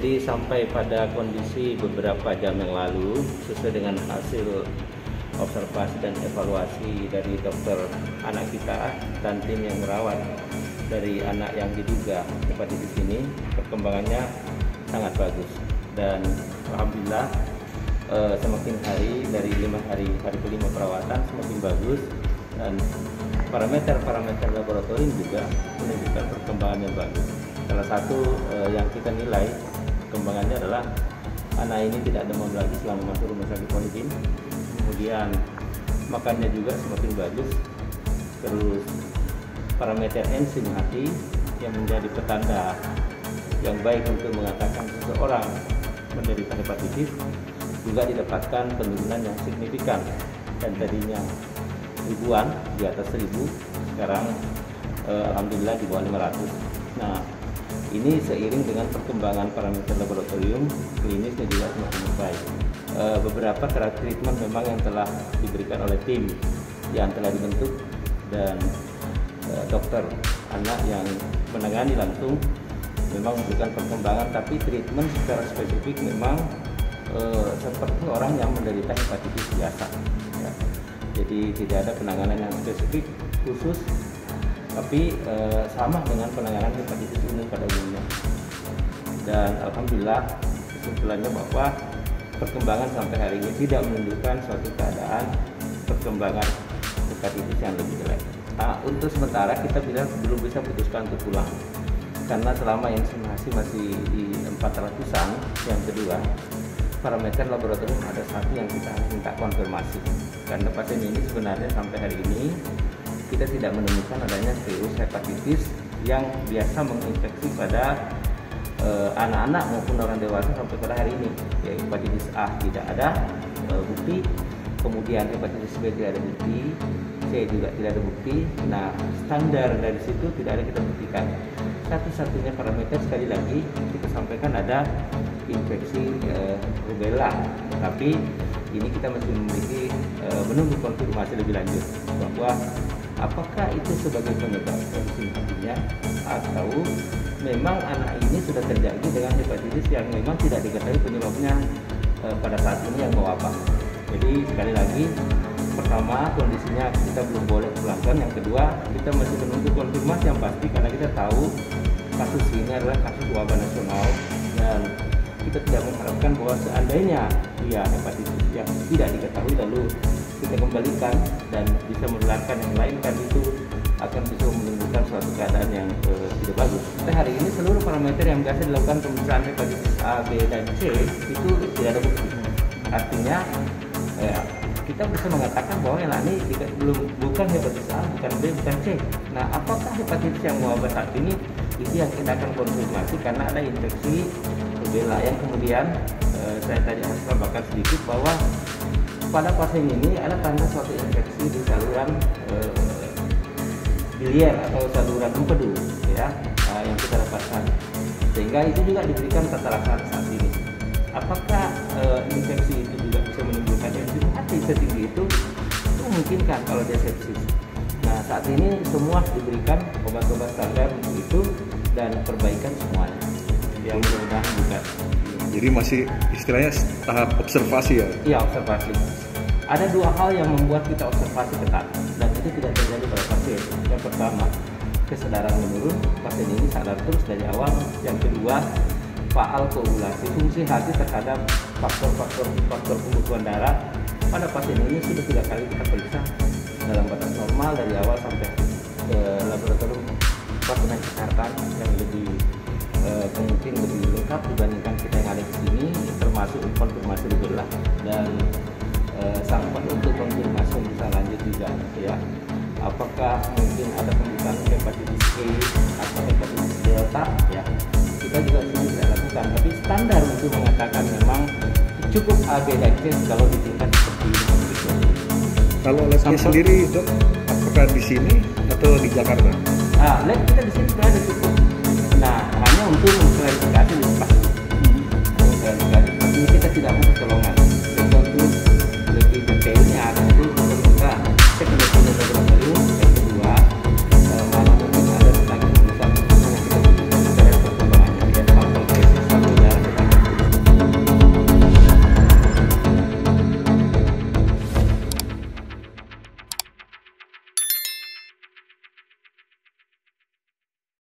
Jadi sampai pada kondisi beberapa jam yang lalu, sesuai dengan hasil observasi dan evaluasi dari dokter anak kita dan tim yang merawat dari anak yang diduga hepatitis ini, perkembangannya sangat bagus. Dan alhamdulillah semakin hari dari 5 hari kelima perawatan semakin bagus, dan parameter laboratorium juga menunjukkan perkembangan yang bagus. Salah satu yang kita nilai perkembangannya adalah anak ini tidak demam lagi selama masuk rumah sakit Polidin. Kemudian makannya juga semakin bagus. Terus parameter enzim hati yang menjadi petanda yang baik untuk mengatakan seseorang menderita hepatitis juga didapatkan penurunan yang signifikan, dan tadinya ribuan, di atas 1000, sekarang alhamdulillah di bawah 500. Nah, ini seiring dengan perkembangan parameter laboratorium, klinisnya juga semakin baik. Beberapa treatment memang yang telah diberikan oleh tim yang telah dibentuk, dan dokter anak yang menangani langsung memang memberikan perkembangan, tapi treatment secara spesifik memang seperti orang yang menderita hepatitis biasa, ya. Jadi tidak ada penanganan yang spesifik khusus, tapi sama dengan penanganan hepatitis umum pada umumnya. Dan alhamdulillah kesimpulannya bahwa perkembangan sampai hari ini tidak menunjukkan suatu keadaan perkembangan hepatitis yang lebih jelek. Nah, untuk sementara kita belum bisa putuskan untuk pulang, karena selama inseminasi masih di 400-an. Yang kedua, parameter laboratorium ada satu yang kita minta konfirmasi, karena pasien ini sebenarnya sampai hari ini kita tidak menemukan adanya virus hepatitis yang biasa menginfeksi pada anak-anak maupun orang dewasa sampai pada hari ini. Ya, hepatitis A tidak ada bukti, kemudian hepatitis B tidak ada bukti, C juga tidak ada bukti. Nah, standar dari situ tidak ada kita buktikan. Satu-satunya parameter, sekali lagi kita sampaikan, ada infeksi rubella, tapi ini kita masih memiliki menunggu konfirmasi lebih lanjut bahwa apakah itu sebagai penyebab simpatinya, atau memang anak ini sudah terjangkit dengan hepatitis yang memang tidak diketahui penyebabnya pada saat ini yang mewabah. Jadi sekali lagi, pertama kondisinya kita belum boleh pulangkan. Yang kedua, kita masih menunggu konfirmasi yang pasti, karena kita tahu kasus ini adalah kasus wabah nasional, dan kita tidak mengharapkan bahwa seandainya dia hepatitis yang tidak diketahui lalu kita kembalikan dan bisa menularkan yang lain, kan itu akan bisa menimbulkan suatu keadaan yang tidak bagus. Tapi hari ini seluruh parameter yang biasa dilakukan pemeriksaan hepatitis A, B, dan C itu tidak ada bukti. Artinya kita bisa mengatakan bahwa yang ini bukan hepatitis A, bukan B, bukan C. Nah, apakah hepatitis yang mewabah saat ini? Itu yang kita akan konfirmasi, karena ada infeksi rubella yang kemudian saya tadi harus tambahkan sedikit bahwa pada pasien ini ada tanda suatu infeksi di saluran biliar atau saluran empedu, ya, yang kita dapatkan, sehingga itu juga diberikan tata laksana saat ini. Apakah infeksi itu juga bisa menimbulkan enzim hati setinggi itu memungkinkan kalau dia sepsis. Nah, saat ini semua diberikan obat-obat standar untuk itu dan perbaikan semuanya, yang mudah-mudahan bukan. Jadi masih istilahnya tahap observasi ya? Iya, observasi. Ada dua hal yang membuat kita observasi ketat, dan itu tidak terjadi pada pasien. Yang pertama, kesadaran menurun, pasien ini sadar terus dari awal. Yang kedua, faal koagulasi, fungsi hati terhadap faktor pembekuan darah pada pasien ini sudah 3 kali kita periksa dalam batas normal dari awal sampai ke laboratorium pasien kesehatan yang lebih mungkin lebih lengkap dibandingkan kita yang ada di sini, termasuk konfirmasi rubella dan sampai untuk konfirmasi bisa lanjut juga, ya. Apakah mungkin ada pemeriksaan hepatitis A atau hepatitis delta, ya, kita juga sudah lakukan, tapi standar untuk mengatakan memang cukup A, B, dan C kalau di tingkat seperti ini. Kalau labnya sendiri, Dok, apakah di sini atau di Jakarta? Lab kita di sini sudah ada cukup. Nah, hanya untuk mengklarifikasi